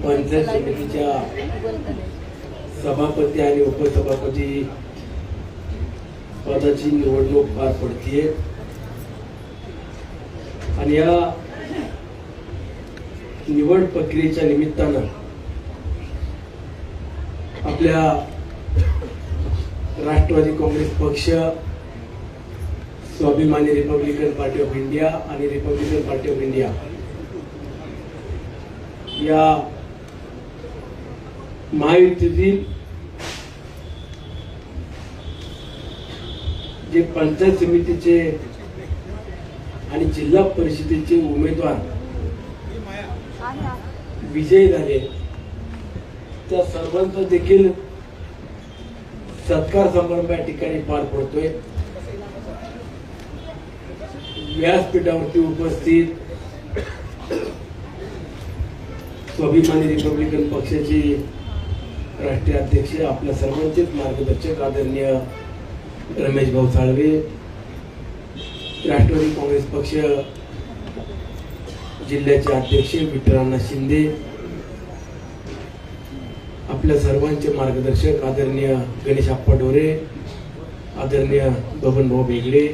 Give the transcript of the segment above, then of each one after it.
पंचायत समितीच्या सभापती आणि उपसभापती पदाची निवडणूक पार पडतीये आणि या निवड प्रक्रियेच्या निमित्तानं आपल्या राष्ट्रवादी काँग्रेस पक्ष, स्वाभिमानी रिपब्लिकन पार्टी ऑफ इंडिया आणि रिपब्लिकन पार्टी ऑफ इंडिया या महायुतीतील जे पंचायत समितीचे आणि जिल्हा परिषदेचे उमेदवार विजयी झाले त्या सर्वांचा देखील सत्कार समारंभ या ठिकाणी पार पडतोय। व्यासपीठावरती उपस्थित स्वाभिमानी रिपब्लिकन पक्षाचे राष्ट्रीय अध्यक्ष, आपल्या सर्वांचेच मार्गदर्शक आदरणीय रमेश भाऊ साळवे, राष्ट्रवादी काँग्रेस पक्ष जिल्ह्याचे अध्यक्ष विठ्ठल शिंदे, आपल्या सर्वांचे मार्गदर्शक आदरणीय गणेश आप्पा ढोरे, आदरणीय बबन भाऊ बेगडे,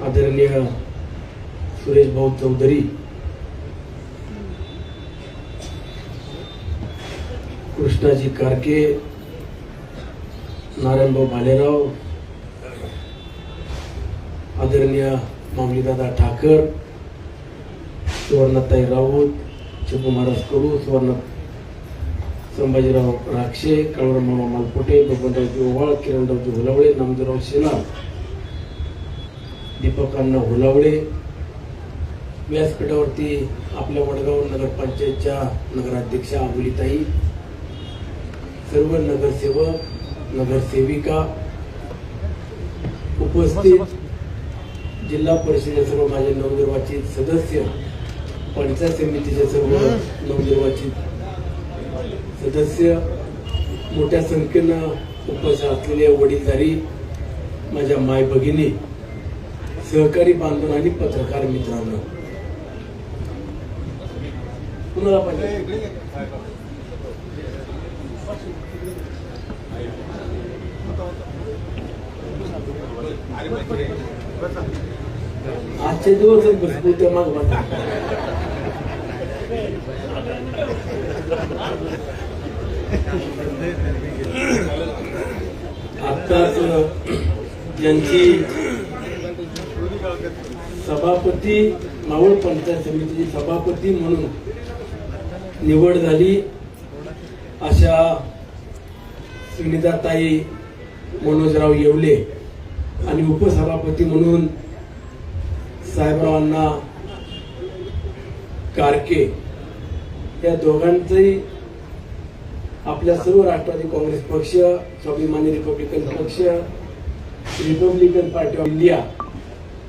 आदरणीय सुरेश भाऊ चौधरी, कृष्णाजी कारके, नारायणभाऊ भालेराव, आदरणीय मामलीदादा ठाकर, सुवर्णताई राऊत, चिपू महाराज कडू, सुवर्ण संभाजीराव राक्षे, काळूराव मालपोटे, बबनरावजी ओवाळ, किरणरावजी हुलावळे, नामदेवराव शेलार, दीपक अण्णा हुलावळे। व्यासपीठावरती आपल्या वडगाव नगरपंचायतच्या नगराध्यक्षा अबुलीताई, सर्व नगरसेवक, नगरसेविका, उपस्थित जिल्हा परिषदेचे सर्व माझे नवनिर्वाचित सदस्य, पंचायत समितीचे सर्व नवनिर्वाचित सदस्य, मोठ्या संख्येनं उपस्थित असलेले वडीलधारी, माझ्या माय भगिनी, सहकारी बांधव आणि पत्रकार मित्रांनो, कुणाला पाहिजे आजचे दिवस बसतो मग आत्ताच ज्यांची सभापती, मावळ पंचायत समितीची सभापती म्हणून निवड झाली अशा सुनीताताई मनोजराव येवले आणि उपसभापती म्हणून साहेबरावांना कारके, या दोघांचंही आपल्या सर्व राष्ट्रवादी काँग्रेस पक्ष, स्वाभिमानी रिपब्लिकन पक्ष, रिपब्लिकन पार्टी ऑफ इंडिया,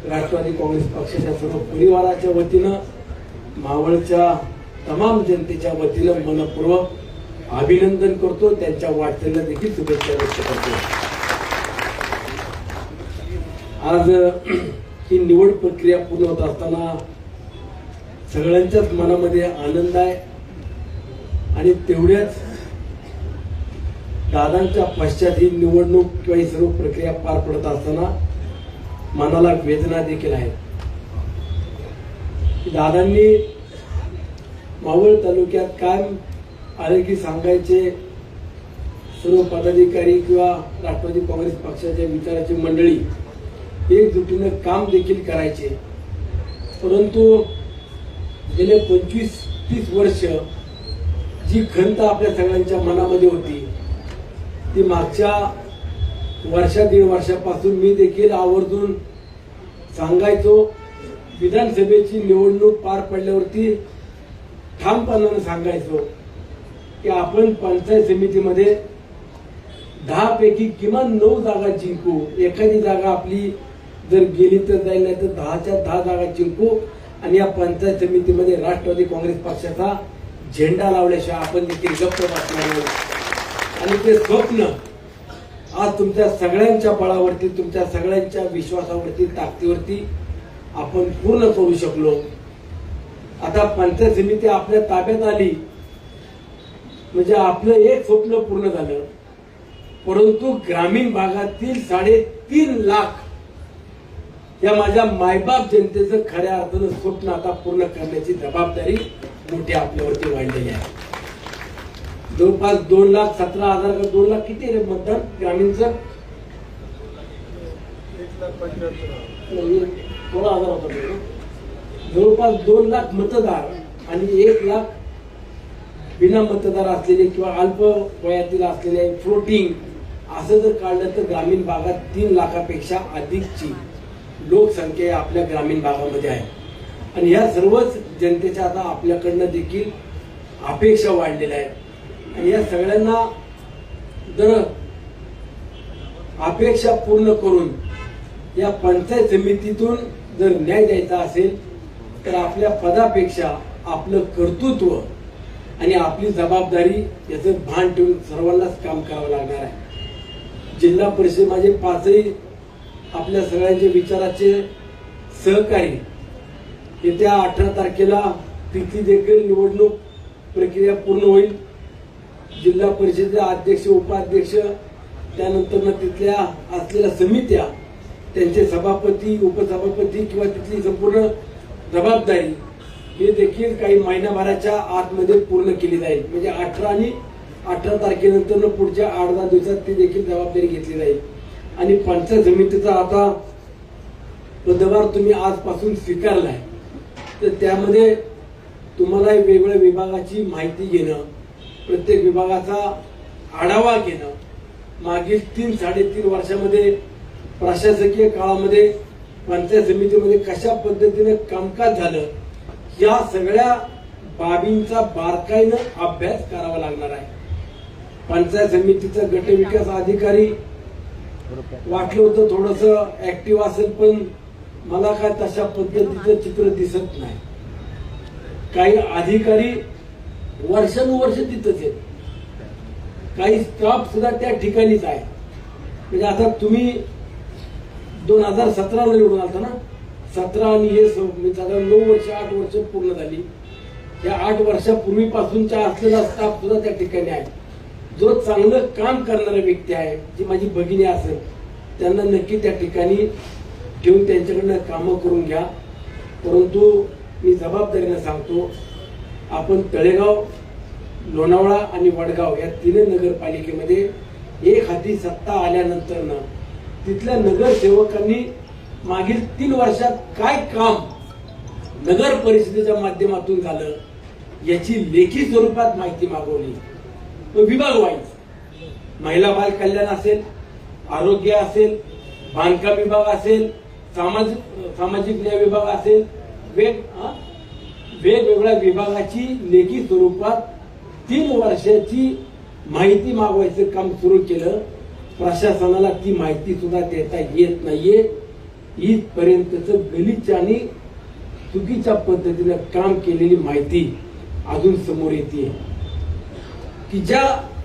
राष्ट्रवादी काँग्रेस पक्षाच्या सर्व परिवाराच्या वतीनं, मावळच्या तमाम जनतेच्या वतीनं मनपूर्वक अभिनंदन करतो, त्यांच्या वाटचालीला देखील शुभेच्छा व्यक्त करतो। आज ही निवड प्रक्रिया पूर्ण होत असताना सगळ्यांच्याच मनामध्ये आनंद आहे आणि तेवढ्याच दादांच्या पश्चात ही निवडणूक किंवा ही सर्व प्रक्रिया पार पडत असताना मनाला वेदना देखील आहे। दादांनी मावळ तालुक्यात काय आले की सांगायचे, सर्व पदाधिकारी किंवा राष्ट्रवादी काँग्रेस पक्षाच्या विचाराची मंडळी एकजुटीनं काम देखील करायचे, परंतु गेले 25-30 वर्ष जी खंत आपल्या सगळ्यांच्या मनामध्ये होती ती मागच्या वर्षा 1.5 वर्षापासून मी देखील आवर्जून सांगायचो। विधानसभेची निवडणूक पार पडल्यावरती ठामपणाने सांगायचो की आपण पंचायत समितीमध्ये 10 पैकी किमान 9 जागा जिंकू, एखादी जागा आपली जर गेली तर जाईल, नाही तर 10च्या 10 जागा जिंकू आणि या पंचायत समितीमध्ये राष्ट्रवादी काँग्रेस पक्षाचा झेंडा लावल्याशिवाय आपण देखील गप्प बसणार नाही। आणि ते स्वप्न आज तुमच्या सगळ्यांच्या बळावरती, तुमच्या सगळ्यांच्या विश्वासावरती, ताकदीवरती आपण पूर्ण करू शकलो. आता पंचायत समिती आपल्या ताब्यात आली म्हणजे आपलं एक स्वप्न पूर्ण झालं. परंतु ग्रामीण भागातील 3.5 लाख या माझ्या मायबाप जनतेचं खऱ्या अर्थानं स्वप्न आता पूर्ण करण्याची जबाबदारी मोठी आपल्यावरती वाढलेली आहे. जवळपास 2,17,000 का 2 लाख किती रे मतदान ग्रामीणचं? 16,000 होता. जवळपास 2 लाख मतदार आणि 1 लाख बिना मतदार असलेले किंवा अल्प वयातील असलेले फ्लोटिंग असं जर काढलं तर ग्रामीण भागात 3 लाखापेक्षा अधिकची लोकसंख्या आपल्या ग्रामीण भागामध्ये आहे. आणि या सर्वच जनतेच्या आता आपल्याकडनं देखील अपेक्षा वाढलेल्या आहेत. आणि या सगळ्यांना जर अपेक्षा पूर्ण करून या पंचायत समितीतून जर न्याय द्यायचा असेल तर आपल्या पदापेक्षा आपलं कर्तृत्व आणि आपली जबाबदारी याचं भान ठेवून सर्वांनाच काम करावं लागणार आहे. जिल्हा परिषद माझे 5ही आपल्या सगळ्यांचे विचाराचे सहकारी येत्या 18 तारखेला तिथली देखील निवडणूक प्रक्रिया पूर्ण होईल. जिल्हा परिषदेचे अध्यक्ष, उपाध्यक्ष, त्यानंतर तिथल्या असलेल्या समित्या, त्यांचे सभापती, उपसभापती किंवा तिथली संपूर्ण जबाबदारी हे देखील काही महिनाभराच्या आतमध्ये पूर्ण केली जाईल. म्हणजे 18 तारखेनंतर पुढच्या 8-10 दिवसात ती देखील जबाबदारी घेतली जाईल. आणि पंचायत समितीचा आता पदभार तुम्ही आजपासून स्वीकारलाय तर त्यामध्ये तुम्हाला वेगवेगळ्या विभागाची माहिती घेणं, प्रत्येक विभागाचा आढावा घेणं, मागील 3-3.5 वर्षामध्ये प्रशासकीय काळामध्ये पंचायत समितीमध्ये कशा पद्धतीने कामकाज झालं या सगळ्या बाबींचा बारकाईनं अभ्यास करावा लागणार आहे. पंचायत समितीचा गट विकास अधिकारी वाटलं होतं थोडस ऍक्टिव्ह असेल, पण मला काय तशा पद्धतीचं चित्र दिसत नाही. काही अधिकारी वर्षानुवर्ष तिथंच आहेत, काही स्टाफ सुद्धा त्या ठिकाणीच आहे. म्हणजे आता तुम्ही 2017ला निवडून आलता ना, 17 आणि हे साधारण 9 वर्ष 8 वर्ष पूर्ण झाली. या 8 वर्षापूर्वीपासूनचा असलेला स्टाफ सुद्धा त्या ठिकाणी आहे. जो चांगलं काम करणारा व्यक्ती आहे, जी माझी भगिनी असेल, त्यांना नक्की त्या ठिकाणी ठेवून त्यांच्याकडनं कामं करून घ्या. परंतु मी जबाबदारीने सांगतो, आपण तळेगाव, लोणावळा आणि वडगाव या 3 नगरपालिकेमध्ये एक हाती सत्ता आल्यानंतर तिथल्या नगरसेवकांनी मागील 3 वर्षात काय काम नगर परिषदेच्या माध्यमातून झालं याची लेखी स्वरूपात माहिती मागवली. विभाग वाईज महिला बाल कल्याण असेल, आरोग्य असेल, बांधकाम विभाग असेल, सामाजिक न्याय विभाग असेल, वेगवेगळ्या विभागाची लेखी स्वरूपात 3 वर्षाची माहिती मागवायचं काम सुरू केलं. प्रशासनाला ती माहिती सुद्धा देता येत नाहीये. इथपर्यंतच गलिच्छ आणि चुकीच्या पद्धतीने काम केलेली माहिती अजून समोर येते की ज्या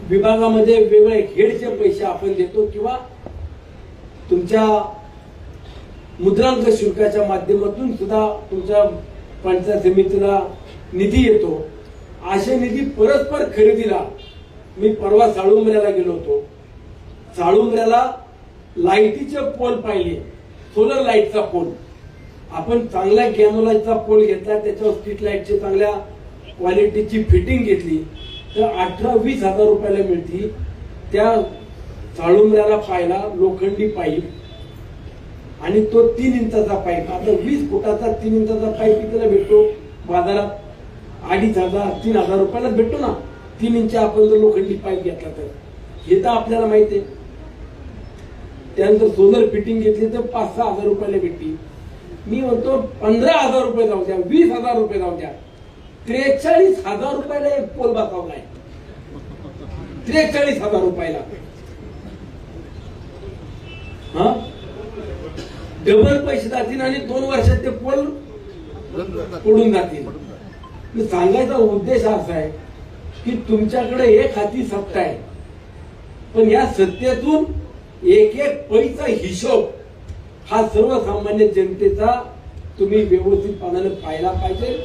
विभागामध्ये वेगवेगळे हेडचे पैसे आपण देतो किंवा तुमच्या मुद्रांक शुल्काच्या माध्यमातून सुद्धा तुमच्या पंचायत समितीला निधी येतो. असे निधी परस्पर खरेदीला मी परवा साळुंबऱ्याला गेलो होतो. साळुंबऱ्याला लाईटीचे पोल पाहिले, सोलर लाईटचा पोल. आपण चांगल्या गॅनोलाईटचा पोल घेतला, त्याच्यावर स्ट्रीट लाईटची चांगल्या क्वालिटीची फिटिंग घेतली तर 18-20 हजार रुपयाला मिळती. त्या साळुंबऱ्याला पाहिला लोखंडी पाईप आणि तो 3 इंचाचा पाईप. आता 20 फुटाचा 3 इंचाचा पाईप कितीला भेटतो बाजारात? 2,500-3,000 रुपयाला भेटतो ना. 3 इंच आपण जर लोखंडी पाईप घेतला तर हे तर आपल्याला माहिती आहे. त्यानंतर सोलर फिटिंग घेतली तर 5-6 हजार रुपयाला भेटली. मी म्हणतो 15,000 रुपये जाऊ द्या, 20,000 रुपये जाऊ द्या, 43,000 रुपयाला एक पोल बसवलाय. 43,000 रुपयाला डबल पैसे जातील आणि 2 वर्षात ते पोल पडून जातील. सांगायचा उद्देश असा आहे की तुमच्याकडे एक हाती सत्ता आहे, पण या सत्तेतून एक एक पैसा हिशोब हा सर्वसामान्य जनतेचा तुम्ही व्यवस्थितपणाने पाहिला पाहिजे.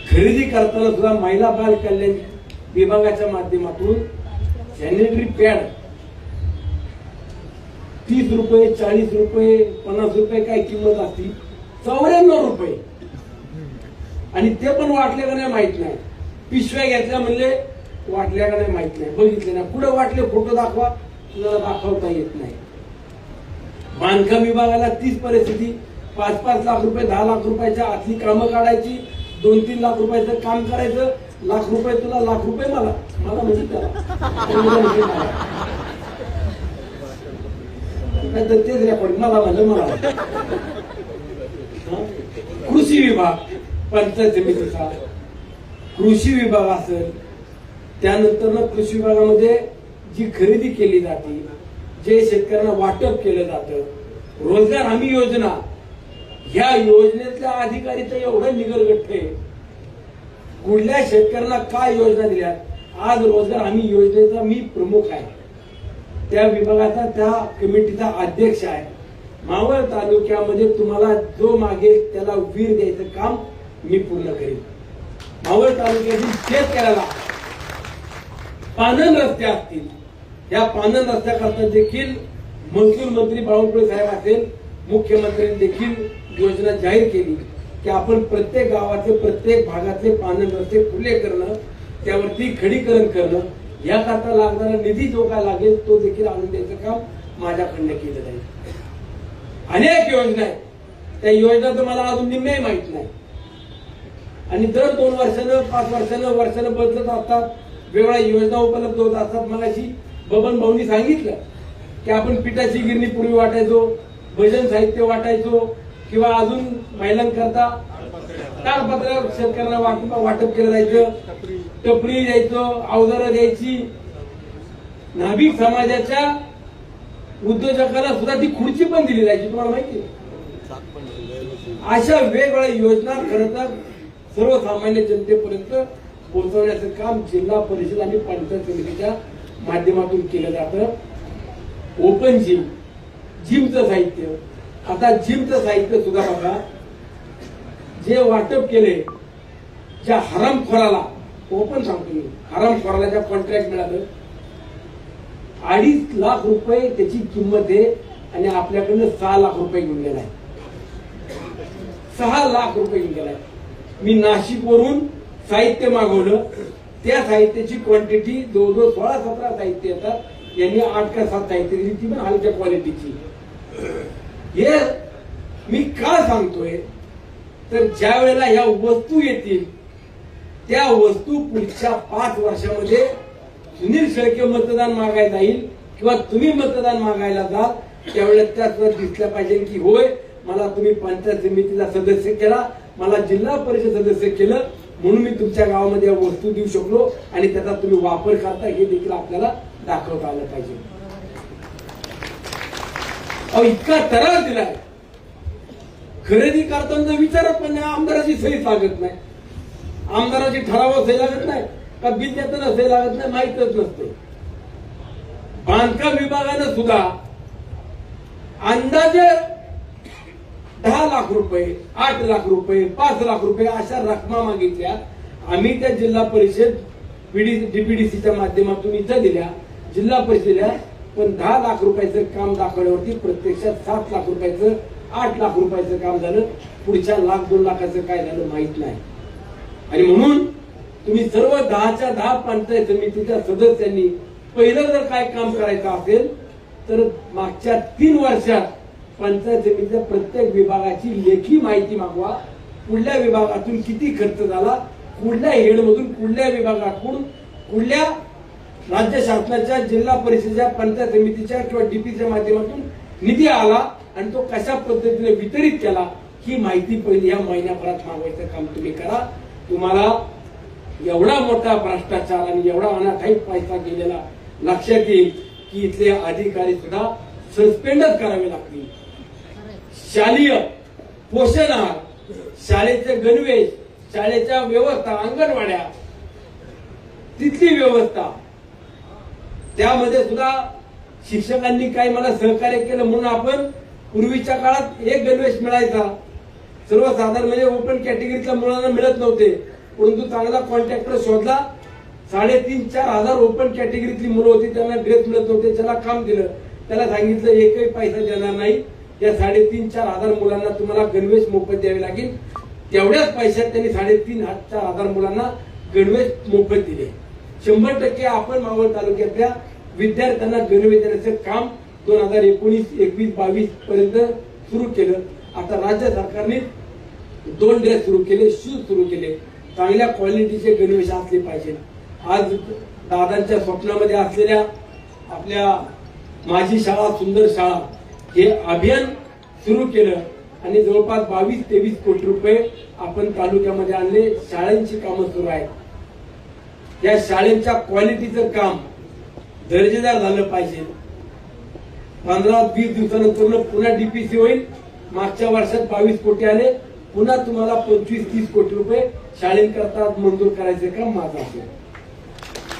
खरेदी करताना सुद्धा महिला बाल कल्याण विभागाच्या माध्यमातून सॅनिटरी पॅड 30 रुपये, 40 रुपये, 50 रुपये काय किंमत असती, 94 रुपये. आणि ते पण वाटले का नाही माहित नाही. पिशव्या घेतल्या म्हणले वाटल्या का नाही माहित नाही, बघितले ना कुठं वाटले फोटो दाखवा, तुला दाखवता येत नाही. बांधकाम विभागाला तीच परिस्थिती. 5-5 लाख रुपये, 10 लाख रुपयाच्या आतली कामं काढायची, 2-3 लाख रुपयाचं काम करायचं, लाख रुपये तुला, लाख रुपये मला म्हणजे त्याला नाही तर तेच रेकॉर्ड मला म्हणजे मला. कृषी विभाग, पंचायत समितीचा कृषी विभाग असेल, त्यानंतर कृषी विभागामध्ये जी खरेदी केली जाते, जे शेतकऱ्यांना वाटप केलं जातं, रोजगार हमी योजना, ह्या योजनेतल्या अधिकारी तर एवढं निगरगट्ट आहे. कुठल्या शेतकऱ्यांना काय योजना दिल्या. आज रोजगार हमी योजनेचा मी प्रमुख आहे, त्या विभागाचा, त्या कमिटीचा अध्यक्ष आहे. मावळ तालुक्यामध्ये तुम्हाला जो मागेल त्याला वीर द्यायचं काम मी पूर्ण करेन. मावळ तालुक्यातील शेतकऱ्याला पानन रस्ते असतील, या पानन रस्त्याकरता देखील महसूल मंत्री बावनकुळे साहेब असेल, मुख्यमंत्र्यांनी देखील योजना जाहीर केली की आपण प्रत्येक गावाचे, प्रत्येक भागातले पानन रस्ते खुले करणं, त्यावरती खडीकरण करणं, याकरता लागणारा निधी जो काय लागेल तो देखील आणून द्यायचं काम माझ्याकडनं केलं जाईल. अनेक योजना आहेत, त्या योजना तर मला अजून निम्म्याही माहित नाही. आणि दर 2 वर्षानं, 5 वर्षानं बदलत असतात, वेगळ्या योजना उपलब्ध होत असतात. मगाशी बबन भाऊनी सांगितलं की आपण पिठाची गिरणी पूर्वी वाटायचो, भजन साहित्य वाटायचो, किंवा अजून महिलांकरता ताडपत्र शेतकऱ्यांना वाटप केलं जायचं, टपरी द्यायचं, अवजारं द्यायची. नाभिक समाजाच्या उद्योजकांना सुद्धा ती खुर्ची पण दिली जायची, तुम्हाला माहिती. अशा वेगवेगळ्या योजना खरं तर सर्वसामान्य जनतेपर्यंत पोहोचवण्याचं काम जिल्हा परिषद आणि पंचायत समितीच्या माध्यमातून केलं जातं. ओपन जिम, जिमचं साहित्य, आता जिमचं साहित्य सुद्धा बघा, जे वाटप केले ज्या हरामखोराला, ओपन सांगतो मी, हरामखोराला ज्या कॉन्ट्रॅक्ट मिळालं, 2.5 लाख रुपये त्याची किंमत आहे आणि आपल्याकडनं 6 लाख रुपये घेऊन गेलाय. 6 लाख रुपये घेऊन गेलाय. मी नाशिकवरून साहित्य मागवलं, त्या साहित्याची क्वांटिटी जवळजवळ 16-17 साहित्य येतात. यांनी 8 का 7 साहित्य दिली, ती पण हलक्या क्वालिटीची. हे मी का सांगतोय तर ज्या वेळेला ह्या वस्तू येतील, त्या वस्तू पुढच्या 5 वर्षामध्ये सुनील शेळके मतदान मागायला जाईल किंवा तुम्ही मतदान मागायला जाल, त्यावेळेला त्याच दिसल्या पाहिजे की होय, मला तुम्ही पंचायत समितीला सदस्य केला, मला जिल्हा परिषद सदस्य केलं, म्हणून मी तुमच्या गावामध्ये या वस्तू देऊ शकलो आणि त्याचा तुम्ही वापर करता, हे देखील आपल्याला दाखवता आलं पाहिजे. इतका त्रास दिलाय, खरेदी करताना विचारत पण नाही, आमदाराची सही लागत नाही, आमदाराची ठरावावर सही लागत नाही का, बिल देताना सही लागत नाही, माहीतच नसते. बांधकाम विभागानं सुद्धा अंदाजे 10 लाख रुपये, 8 लाख रुपये, 5 लाख रुपये अशा रकमा मागितल्या. आम्ही त्या जिल्हा परिषद डीपीडीसीच्या माध्यमातून इथं दिल्या, जिल्हा परिषदेला. पण 10 लाख रुपयाचं काम दाखवल्यावरती प्रत्यक्षात 7 लाख रुपयाचं, 8 लाख रुपयाचं काम झालं. पुढच्या 1-2 लाखाचं काय झालं माहित नाही. आणि म्हणून तुम्ही सर्व 10च्या 10 पंचायत समितीच्या सदस्यांनी पहिलं जर काय काम करायचं असेल तर मागच्या 3 वर्षात पंचायत समितीच्या प्रत्येक विभागाची लेखी माहिती मागवा. कुठल्या विभागातून किती खर्च झाला, कुठल्या हेडमधून, कुठल्या विभागाकडून, कुठल्या राज्य शासनाच्या, जिल्हा परिषदेच्या, पंचायत समितीच्या किंवा डीपीच्या माध्यमातून निधी आला आणि तो कशा पद्धतीने वितरित केला, ही माहिती पहिली या महिन्याभरात मागवायचं काम तुम्ही करा. तुम्हाला एवढा मोठा भ्रष्टाचार आणि एवढा अनाठाई पैसा गेलेला लक्षात येईल की इथले अधिकारी सुद्धा सस्पेंडच करावे लागतील. शालेय पोषण आहार, शाळेचे गणवेश, शाळेच्या व्यवस्था, अंगणवाड्या, तिथली व्यवस्था, त्यामध्ये सुद्धा शिक्षकांनी काही मला सहकार्य केलं म्हणून आपण पूर्वीच्या काळात एक गणवेश मिळायचा, सर्वसाधारण म्हणजे ओपन कॅटेगरीच्या मुलांना मिळत नव्हते, परंतु चांगला कॉन्ट्रॅक्टर शोधला, 3,500-4,000 हजार ओपन कॅटेगरीतली मुलं होती, त्यांना ड्रेस मिळत नव्हते, त्याला काम दिलं, त्याला सांगितलं एकही पैसा देणार नाही, या 3,500-4,000 हजार मुलांना तुम्हाला गणवेश मोफत द्यावे लागेल. तेवढ्याच पैशात त्यांनी 3,500-4,000 हजार मुलांना गणवेश मोफत दिले. 100% आपण मावळ तालुक्यातल्या विद्यार्थ्यांना गणवेश देण्याचं काम 2019, 21, 22 पर्यंत सुरू केलं. आता राज्य सरकारने 2 ड्रेस सुरू केले, शूज सुरू केले. चांगल्या क्वालिटीचे गणवेश असले पाहिजे. आज दादांच्या स्वप्नामध्ये असलेल्या आपल्या माझी शाळा सुंदर शाळा हे अभियान सुरू केलं आणि जवळपास 22-23 कोटी रुपये आपण तालुक्यामध्ये आणले. शाळांची कामं सुरू आहेत. या शाळेच्या क्वालिटीचं काम दर्जेदार झालं पाहिजे. 15-20 दिवसानंतर पुन्हा डीपीसी होईल. मागच्या वर्षात 22 कोटी आले, पुन्हा तुम्हाला 25-30 कोटी रुपये शाळेकरता मंजूर करायचे काम माझं असेल.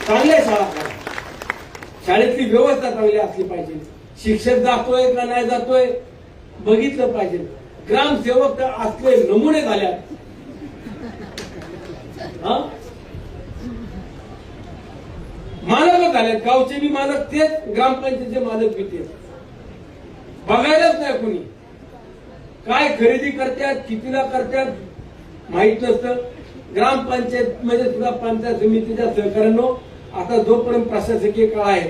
चांगल्या शाळा करा, शाळेतली व्यवस्था चांगली असली पाहिजे. शिक्षक जातोय का नाही जातोय बघितलं पाहिजे. ग्रामसेवक असले नमुने झाल्यात. मालक झाले, गावचे बी मालक तेच, ग्रामपंचायतीचे मालक बी तेच. बघायलाच नाही कोणी. काय खरेदी करतात, कितीला करतात माहित नसतं. ग्रामपंचायत म्हणजे सुद्धा पंचायत समितीच्या सहकार्यानं आता जोपर्यंत प्रशासकीय काळ आहे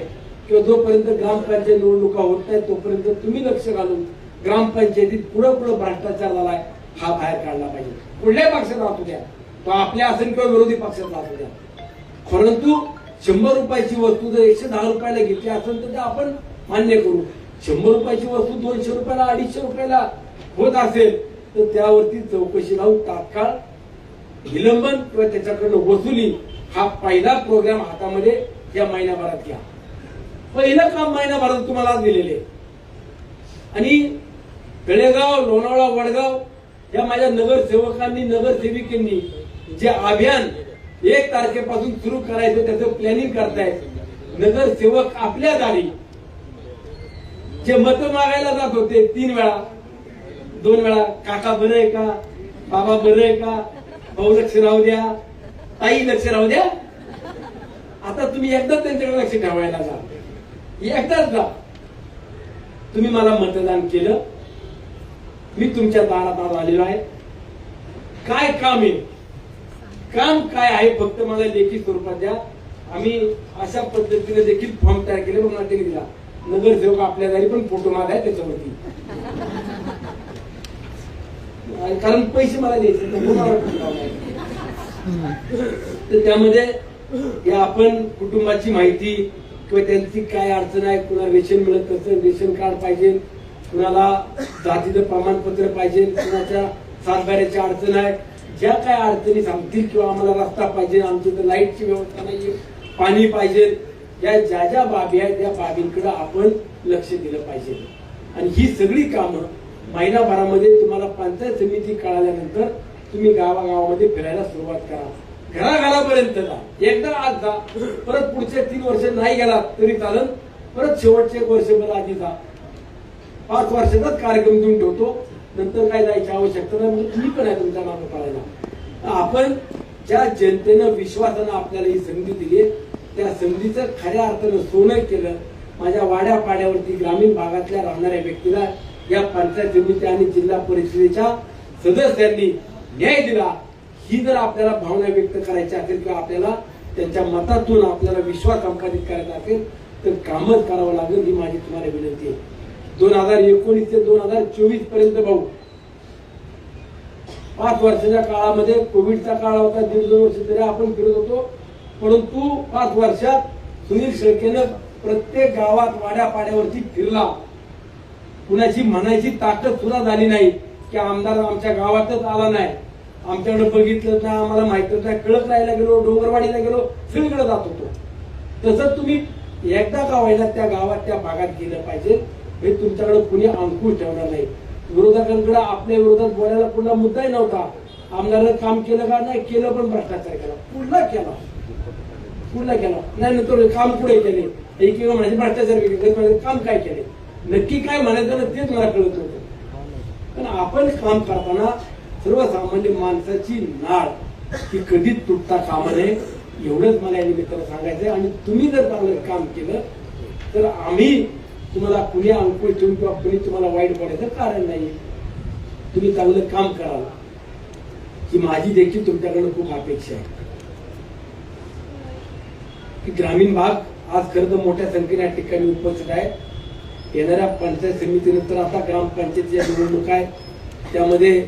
किंवा जोपर्यंत ग्रामपंचायत निवडणुका होत नाही तोपर्यंत तुम्ही लक्ष घालून ग्रामपंचायतीत पुढे भ्रष्टाचार झालाय हा बाहेर काढला पाहिजे. कुठल्याही पक्षात असू द्या, तो आपल्या असेल किंवा विरोधी पक्षात असू द्या. परंतु 100 रुपयाची वस्तू जर 110 रुपयाला घेतली असेल तर ते आपण मान्य करू. 100 रुपयाची वस्तू 200 रुपयाला 250 रुपयाला होत असेल तर त्यावरती चौकशी लावून तात्काळ निलंबन किंवा त्याच्याकडनं वसुली हा पहिला प्रोग्राम हातामध्ये या महिन्याभरात घ्या. पहिलं काम महिन्याभरात तुम्हाला दिलेले. आणि तळेगाव, लोणावळा, वडगाव या माझ्या नगरसेवकांनी नगरसेविकांनी जे अभियान 1 तारखेपासून सुरू करायचं त्याचं प्लॅनिंग करतायत. नगरसेवक आपल्या दारी जे मत मागायला जात होते 3 वेळा 2 वेळा, काका बरं आहे का, बाबा बरं आहे का, भाऊ लक्ष राहू द्या, ताई लक्ष राहू द्या. आता तुम्ही एकदाच त्यांच्याकडे लक्ष ठेवायला जा, एकदाच जा. तुम्ही मला मतदान केलं, मी तुमच्या दारात आज आलेलो आहे. काय काम आहे, काम काय आहे फक्त मला लेखी स्वरूपात द्या. आम्ही अशा पद्धतीने देखील फॉर्म तयार केले, पण ते दिला. नगरसेवक आपल्या दारी पण फोटो माग आहे त्याच्यावरती, कारण पैसे मला द्यायचे तर त्यामध्ये या आपण कुटुंबाची माहिती किंवा त्यांची काय अडचण आहे, कुणाला रेशन मिळत नसेल रेशन कार्ड पाहिजे, कुणाला जातीचं प्रमाणपत्र पाहिजे, कुणाच्या सातबाऱ्याची अडचण आहे, ज्या काय अडचणी सांगतील किंवा आम्हाला रस्ता पाहिजे, आमची तर लाईटची व्यवस्था नाहीये, पाणी पाहिजे, या ज्या ज्या बाबी आहेत त्या बाबींकडे आपण लक्ष दिलं पाहिजे. आणि ही सगळी कामं महिनाभरामध्ये तुम्हाला पंचायत समिती कळाल्यानंतर तुम्ही गावागावामध्ये फिरायला सुरुवात करा. घराघरापर्यंत जा, एकदा आज जा, परत पुढचे 3 वर्ष नाही गेला तरी चालेल, परत शेवटचे 1 वर्षभर आधी जा. 5 वर्षाचाच कार्यक्रम देऊन ठेवतो, नंतर काय जायची आवश्यकता नाही. म्हणजे तुम्ही पण आहे तुमच्या नावं कळायला. आपण ज्या जनतेनं विश्वासानं आपल्याला ही संधी दिली त्या संधीचं खऱ्या अर्थानं सोनं केलं. माझ्या वाड्या पाड्यावरती ग्रामीण भागातल्या राहणाऱ्या व्यक्तीला या पंचायत समिती आणि जिल्हा परिषदेच्या सदस्यांनी न्याय दिला. ही जर आपल्याला भावना व्यक्त करायची असेल किंवा आपल्याला त्यांच्या मतातून आपल्याला विश्वास संपादित करायचा असेल तर कामच करावं लागेल, ही माझी तुम्हाला विनंती आहे. 2019 ते 2024 पर्यंत भाऊ 5 वर्षाच्या काळामध्ये कोविडचा काळ होता, 1.5-2 वर्ष तरी आपण फिरत होतो. परंतु 5 वर्षात सुनील शेळकेनं प्रत्येक गावात वाड्या पाड्यावरती फिरला. कुणाची म्हणायची ताकद सुद्धा झाली नाही की आमदार आमच्या गावातच आला नाही, आमच्याकडे बघितलं नाही, आम्हाला माहितच नाही, कळत राहायला गेलो, डोंगरवाडीला गेलो, सगळीकडे जात होतो. तसंच तुम्ही एकदा का व्हायला त्या गावात त्या भागात गेलं पाहिजे. हे तुमच्याकडे कुणी अंकुश ठेवणार नाही. विरोधकांकडे आपल्या विरोधात बोलायला पुन्हा मुद्दाही नव्हता. आमदारानं काम केलं का नाही केलं, पण भ्रष्टाचार केला, पुन्हा केला नाही, नंतर काम पुढे केले. एकीकडे म्हणजे भ्रष्टाचार केले, काम काय केले, नक्की काय म्हणायचं ना तेच मला कळत नव्हतं. पण आपण काम करताना सर्वसामान्य माणसाची नाळ ही कधीच तुटता कामा नये एवढंच मला या निमित्तानं सांगायचंय. आणि तुम्ही जर चांगलं काम केलं तर आम्ही तुम्हाला कुणी अंकुश ठेवून किंवा कुणी तुम्हाला वाईट बोलायचं कारण नाही. तुम्ही चांगलं काम कराल ही माझी देखील तुमच्याकडनं खूप अपेक्षा आहे. की ग्रामीण भाग आज खरं तर मोठ्या संख्येने या ठिकाणी उपस्थित आहे. येणाऱ्या पंचायत समितीनंतर आता ग्रामपंचायतीच्या निवडणुका आहेत. त्यामध्ये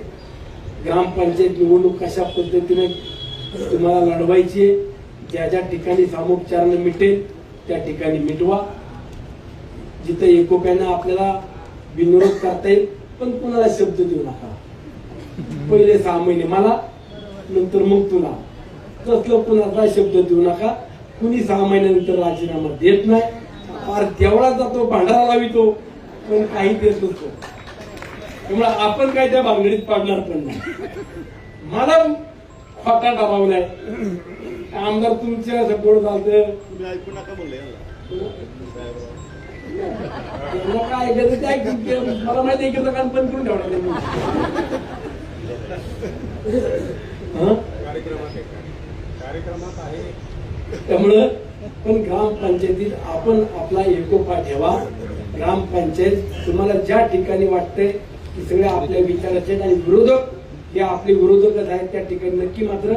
ग्रामपंचायत निवडणूक कशा पद्धतीने तुम्हाला लढवायची, ज्या ज्या ठिकाणी सामोपचारानं मिटेल त्या ठिकाणी मिटवा. जिथं एकोप्यानं आपल्याला बिनविरोध करता येईल, पण कुणाला शब्द देऊ नका. पहिले 6 महिने मला, नंतर मग तुला, तसलं कुणाला शब्द देऊ नका. कुणी 6 महिन्यानंतर राजीनामा देत नाही. फार तेवढा जातो, भांडारा लावितो, पण काही देत नसतो. त्यामुळे आपण काय त्या भानगडीत पाडणार पण नाही. मला खोटा दबावलाय आमदार तुमच्या सपोर्ट झालं, तुम्ही ऐकू नका बोलले काय ऐकायचं, मला माहिती ऐकायचं काम बंद करून ठेवणार. त्यामुळं पण ग्रामपंचायतीत आपण आपला एकोपा ठेवा. ग्रामपंचायत तुम्हाला ज्या ठिकाणी वाटतंय की सगळे आपल्या विचाराचे आणि विरोधक हे आपले विरोधकच आहेत त्या ठिकाणी नक्की मात्र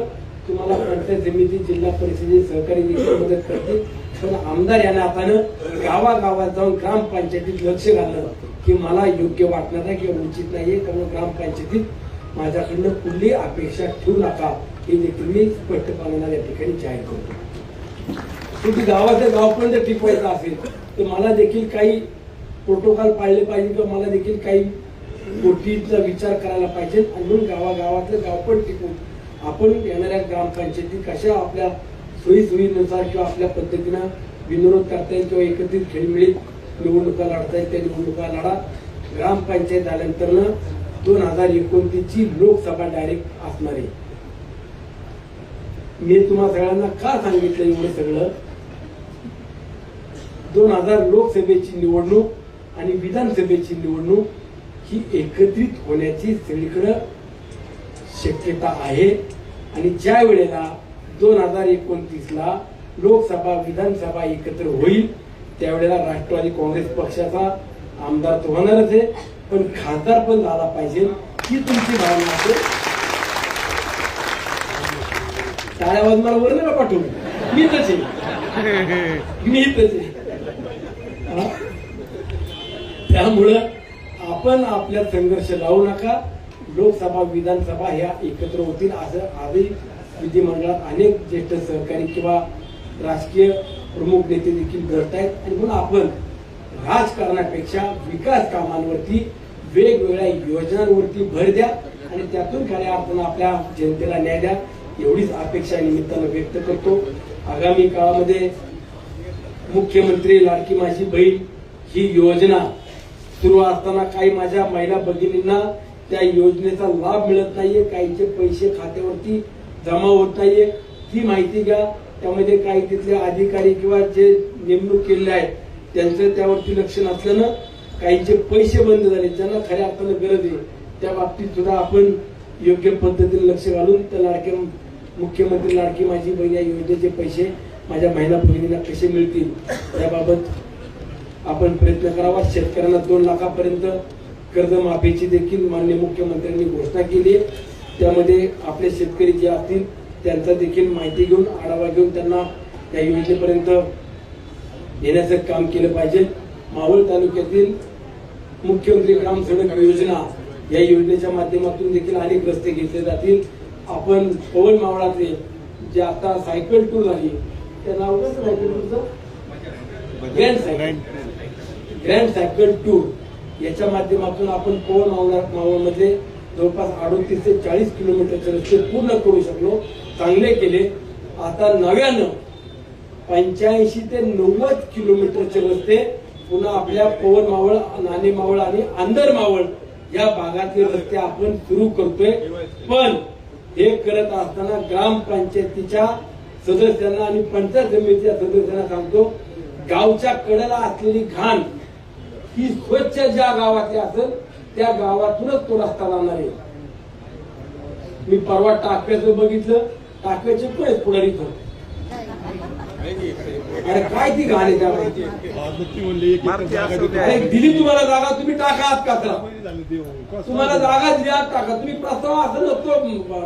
तुम्हाला पंचायत समिती जिल्हा परिषदेचे सहकारी देखील मदत करतील. पण आमदार या नात्यानं गावागावात जाऊन ग्रामपंचायतीत लक्ष घालणं की मला योग्य वाटणार नाही किंवा उचित नाहीये. कारण ग्रामपंचायतीत माझ्याकडनं कुठली अपेक्षा ठेवू नका हे देखील मी स्पष्टपणे या ठिकाणी जाहीर करतो. शेवटी गावाचं गावपर्यंत टिकवायचं असेल तर मला देखील काही प्रोटोकॉल पाळले पाहिजे किंवा मला देखील काही गोष्टीचा विचार करायला पाहिजे. आणि म्हणून गावागावातलं गाव पण टिकून आपण येणाऱ्या ग्रामपंचायती कशा आपल्या सोयीसुविधेनुसार किंवा आपल्या पद्धतीनं विनोद करता येईल किंवा एकत्रित खेळीमेळीत निवडणुका लढता येईल त्या निवडणुका लढा. ग्रामपंचायत झाल्यानंतर 2029 ची लोकसभा डायरेक्ट असणार आहे. मी तुम्हा सगळ्यांना का सांगितलं एवढं सगळं, 2000 लोकसभेची निवडणूक आणि विधानसभेची निवडणूक ही एकत्रित होण्याची सगळीकडे शक्यता आहे. आणि ज्या वेळेला 2029 ला लोकसभा विधानसभा एकत्र होईल त्यावेळेला राष्ट्रवादी काँग्रेस पक्षाचा आमदार तो होणारच आहे, पण खासदार पण झाला पाहिजे ही तुमची भावना असेल. टाळ्यावर मला वर नका पाठवू, मी तसे त्यामुळं आपण आपल्या संघर्ष लावू नका. लोकसभा विधानसभा ह्या एकत्र होतील असं आजही विधिमंडळात अनेक ज्येष्ठ सहकारी किंवा राजकीय प्रमुख नेते देखील करत आहेत. आणि म्हणून आपण राजकारणापेक्षा विकास कामांवरती वेगवेगळ्या योजनांवरती भर द्या आणि त्यातून खऱ्या अर्थानं आपल्या जनतेला न्याय द्या एवढीच अपेक्षा निमित्तानं व्यक्त करतो. आगामी काळामध्ये मुख्यमंत्री लाडकी माझी बहीण ही योजना सुरू असताना काही माझ्या महिला भगिनींना त्या योजनेचा लाभ मिळत नाहीये, काहींचे पैसे खात्यावरती जमा होत नाहीये, ही माहिती घ्या. त्यामध्ये काही तिथले अधिकारी किंवा जे नेमणूक केलेले आहेत त्यांचं त्यावरती लक्ष नसल्यानं काहींचे पैसे बंद झाले, ज्यांना खऱ्या अर्थानं गरज आहे त्या बाबतीत सुद्धा आपण योग्य पद्धतीने लक्ष घालून त्या लाडक्या मुख्यमंत्री लाडकी माझी बहीण या योजनेचे पैसे माझ्या महिला भगिनींना कसे मिळतील याबाबत आपण प्रयत्न करावा. शेतकऱ्यांना 2 लाखापर्यंत कर्जमाफीची देखील माननीय मुख्यमंत्र्यांनी घोषणा केली आहे. त्यामध्ये आपले शेतकरी जे असतील त्यांचा देखील माहिती घेऊन आढावा घेऊन त्यांना या योजनेपर्यंत येण्याचं काम केलं पाहिजे. मावळ तालुक्यातील मुख्यमंत्री ग्राम सडक योजना या योजनेच्या माध्यमातून देखील अनेक रस्ते घेतले जातील. आपण पवन मावळातले जे आता सायकल टूर झाली त्या नाव कसं सायकल टूरचं ग्रँड सायकल टूर याच्या माध्यमातून आपण पवन मावळमध्ये जवळपास 38 ते 40 किलोमीटरचे रस्ते पूर्ण करू शकलो, चांगले केले. आता नव्यानं 85 ते 90 किलोमीटरचे रस्ते पुन्हा आपल्या पवन मावळ, नाणे मावळ आणि आंदर मावळ या भागातले रस्ते आपण सुरू करतोय. पण हे करत असताना ग्रामपंचायतीच्या सदस्यांना आणि पंचायत समितीच्या सदस्यांना सांगतो गावच्या कडेला असलेली घाण ही स्वच्छ ज्या गावातली असेल त्या गावातूनच तो रस्ता जाणार आहे. मी परवा टाकव्याचं बघितलं, टाकव्याचे पण पुढारी इथं. अरे काय ती घाण आहे त्यामध्ये. अरे दिली तुम्हाला जागा, तुम्ही टाका आत कचरा. तुम्हाला जागा दिली आत टाका. तुम्ही प्रस्ताव असं नसतो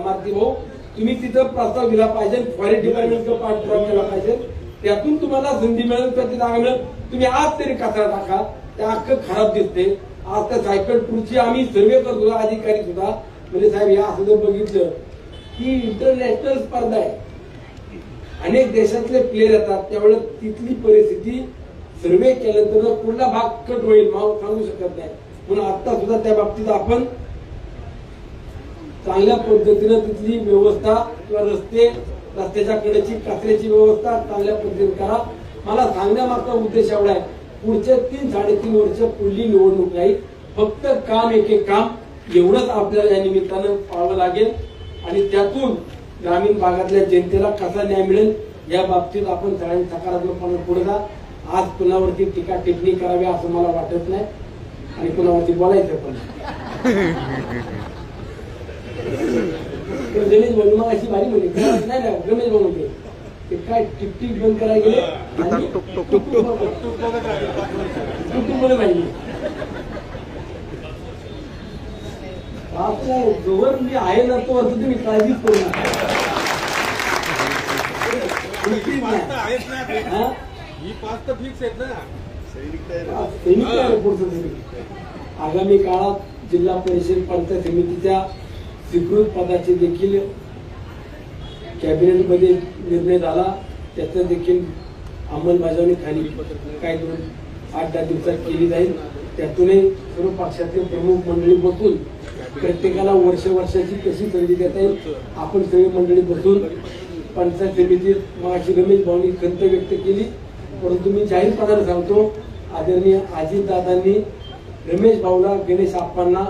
मारुती भाऊ, तुम्ही तिथं प्रस्ताव दिला पाहिजे, फॉरेस्ट डिपार्टमेंटचा पाठपुरावा केला पाहिजे, त्यातून तुम्हाला संधी मिळेल तर ती जागा मिळेल. तुम्ही आज तरी कचरा टाका, त्या अख्खं खराब दिसते. आज त्या सायकल टूरची आम्ही सर्वे करतो, अधिकारी सुद्धा म्हणजे साहेब या असं जर बघितलं की इंटरनॅशनल स्पर्धा आहे, अनेक देशातले प्लेयर येतात, त्यावेळेस तिथली परिस्थिती सर्वे केल्यानंतर कुठला भाग कट होईल सांगू शकत नाही. म्हणून आता सुद्धा त्या बाबतीत आपण चांगल्या पद्धतीनं तिथली व्यवस्था किंवा रस्त्याच्या कडेची कचऱ्याची व्यवस्था चांगल्या पद्धतीने करा. मला सांगण्यामागचा उद्देश एवढा आहे, पुढच्या 3-3.5 वर्ष पुढली निवडणूक नाही, फक्त काम एक काम एवढंच आपल्याला या निमित्तानं पाहावं लागेल. आणि त्यातून ग्रामीण भागातल्या जनतेला कसा न्याय मिळेल या बाबतीत आपण सगळ्यांनी सकारात्मकपणे पुढे जा. आज कुणावरती टीका टिप्पणी करावी असं मला वाटत नाही आणि कुणावरती बोलायचं पण गणेश भाऊ मग अशी भारी म्हणली नाही ना, गणेश भाऊ म्हणते ते काय टिकटिक बंद करायला गेले आणि टुकटुक मध्ये पाहिजे. आपल्या जोवर मी आहे ना तो असं तुम्ही काळजीच करू नका. आगामी काळात जिल्हा परिषद पंचायत समितीच्या स्वीकृत पदाचे देखील कॅबिनेटमध्ये निर्णय झाला, त्याचं देखील अंमलबजावणी खाली काही 8-10 दिवसात केली जाईल. त्यातूनही सर्व पक्षाचे प्रमुख मंडळी बसून प्रत्येकाला वर्षाची कशी संधी देता येईल आपण सगळी मंडळी बसून पंचायत समितीत मगाशी रमेश भाऊंनी खंत व्यक्त केली. परंतु मी जाहीरपणाने सांगतो, आदरणीय अजितदादांनी रमेश भाऊला, गणेश आप्पांना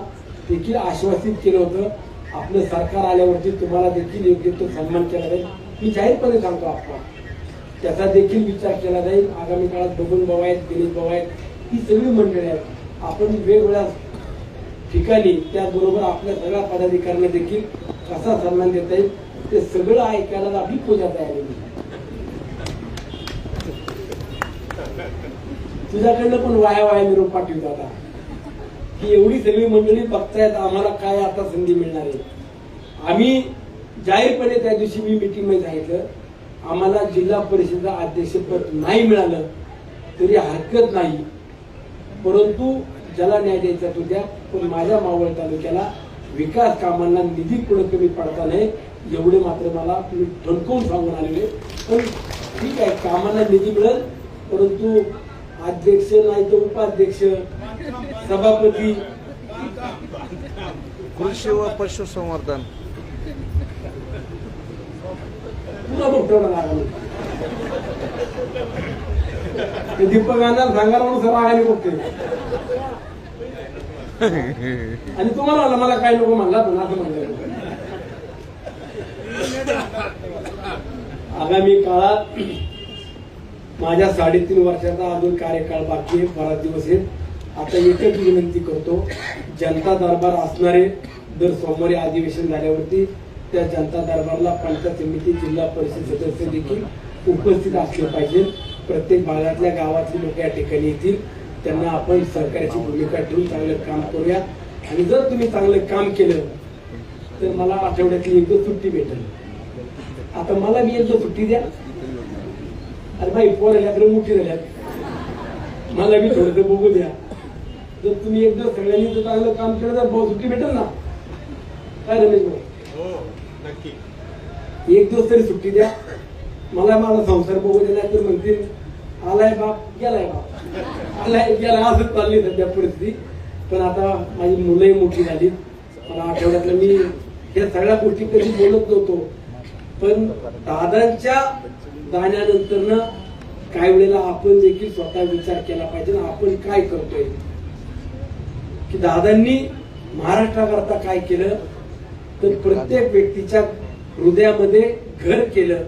देखील आश्वासित केलं होतं, आपलं सरकार आल्यावरती तुम्हाला देखील योग्य तो सन्मान केला जाईल. मी जाहीरपणे सांगतो आप्पा, त्याचा देखील विचार केला जाईल. आगामी काळात बबन भाऊ आहेत, गणेश भाऊ आहेत, ही सगळी मंडळी आहेत. आपण वेगवेगळ्या ठिकाणी त्याचबरोबर आपल्या सगळ्या पदाधिकाऱ्यांना देखील कसा सन्मान देता येईल ते सगळं ऐकायला आपली पूजा तयार आहे. तुझ्याकडनं पण वाया निरोप पाठवतो आता की एवढी सगळी मंडळी बघतायत, आम्हाला काय आता संधी मिळणार आहे. आम्ही जाहीरपणे त्या दिवशी मी मीटिंग मध्ये सांगितलं, आम्हाला जिल्हा परिषदेचं अध्यक्षपद नाही मिळालं तरी हरकत नाही, परंतु ज्याला न्याय द्यायचा तो द्या. पण माझ्या मावळ तालुक्याला विकास कामांना निधी पुढे कमी पडता नये एवढे मात्र मला तुम्ही ठणकवून सांगून आलेले. पण ठीक आहे, कामांना निधी मिळेल, परंतु अध्यक्ष नाही तर उपाध्यक्ष, सभापती, कृषी व पशुसंवर्धन पुन्हा बघतो दीपकांना सांगायला म्हणून सर्व आगाने बघते आणि तुम्हाला मला काय नको म्हणला पण असं म्हणलं. आगामी काळात माझ्या 3.5 वर्षाचा अजून कार्यकाळ बाकी आहे, 12 दिवस आहेत. आता एकच विनंती करतो, जनता दरबार असणारे दर सोमवारी अधिवेशन झाल्यावरती त्या जनता दरबारला पंचायत समिती, जिल्हा परिषद सदस्य देखील उपस्थित असले पाहिजे. प्रत्येक भागातल्या गावातली लोक या ठिकाणी येतील, त्यांना आपण सरकारची भूमिका ठेवून चांगलं काम करूया. आणि जर तुम्ही चांगलं काम केलं तर मला आठवड्यातली एकदा सुट्टी भेटेल. आता मला मी एकदा सुट्टी द्या. अरे भाई पोराकडे मोठी झाल्यात, मला बी थोडस बघू द्या. जर तुम्ही एकदा सगळ्यांनी जर चांगलं काम केलं तर भाऊ सुट्टी भेटेल ना. काय रमेश भाऊ, एक दिवस तरी सुट्टी द्या. मला माझा संसार बघू द्या, तर म्हणतील आलाय बाप गेलाय बाप, आलाय गेलाय असंच चालली सध्या परिस्थिती. पण आता माझी मुलंही मोठी झाली. मला आठवड्यातलं मी या सगळ्या गोष्टी कधी बोलत नव्हतो, पण दादांच्या जाण्यानंतर काही वेळेला आपण देखील स्वतः विचार केला पाहिजे ना, आपण काय करतोय. की दादांनी महाराष्ट्राकरता काय केलं तर प्रत्येक व्यक्तीच्या हृदयामध्ये घर केलं.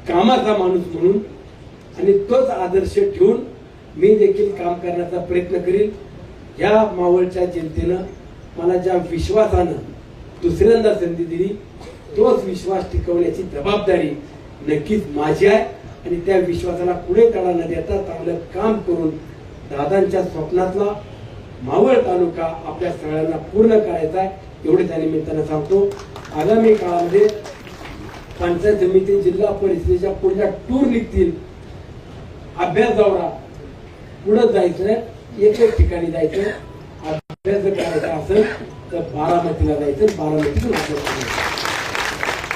कामाचा माणूस म्हणून आणि तोच आदर्श ठेवून मी देखील काम करण्याचा प्रयत्न करील. या मावळच्या जनतेनं मला ज्या विश्वासानं दुसऱ्यांदा संधी दिली तोच विश्वास टिकवण्याची जबाबदारी नक्कीच माझी आहे आणि त्या विश्वासाला पुढे तडा न देता चांगलं काम करून दादांच्या स्वप्नातला मावळ तालुका आपल्या सगळ्यांना पूर्ण करायचा आहे एवढे त्या निमित्तानं सांगतो. आगामी काळामध्ये पंचायत समिती जिल्हा परिषदेच्या पुढल्या टूर निघतील. अभ्यास दौरा पुढे जायचं एक ठिकाणी जायचं. अभ्यास जर करायचा असेल तर बारामतीला जायचं. बारामतीतून अभ्यास करायचा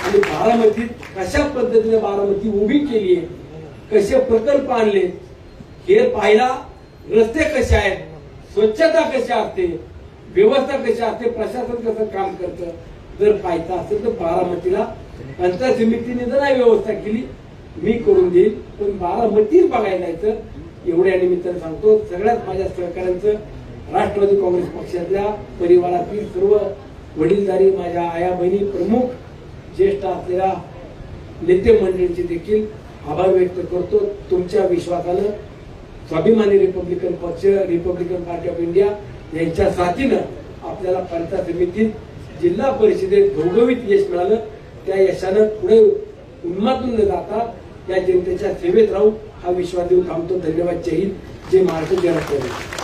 आणि बारामतीत कशा पद्धतीने बारामती उभी केली आहे, कसे प्रकल्प आणले हे पाहिला. रस्ते कसे आहेत, स्वच्छता कशी असते, व्यवस्था कशी असते, प्रशासन कसं काम करतं जर पाहायचं असेल तर बारामतीला पंचायत समितीने जर नाही व्यवस्था केली मी करून देईल, पण बारामतीच बघायला जायचं एवढ्या निमित्तानं सांगतो. सगळ्यात माझ्या सहकाऱ्यांचं राष्ट्रवादी काँग्रेस पक्षातल्या परिवारातील सर्व वडीलधारी माझ्या आया बहिणी प्रमुख ज्येष्ठ असलेल्या नेते मंडळींचे देखील आभार व्यक्त करतो. तुमच्या विश्वासानं स्वाभिमानी रिपब्लिकन पक्ष, रिपब्लिकन पार्टी ऑफ इंडिया यांच्या साथीनं आपल्याला पंचायत समितीत, जिल्हा परिषदेत घवघवीत यश मिळालं. त्या यशानं पुढे उन्मादून न जाता त्या जनतेच्या सेवेत राहू हा विश्वास देऊन थांबतो. धन्यवाद. जय हिंद, जय महाराष्ट्र, जय राष्ट्रवादी.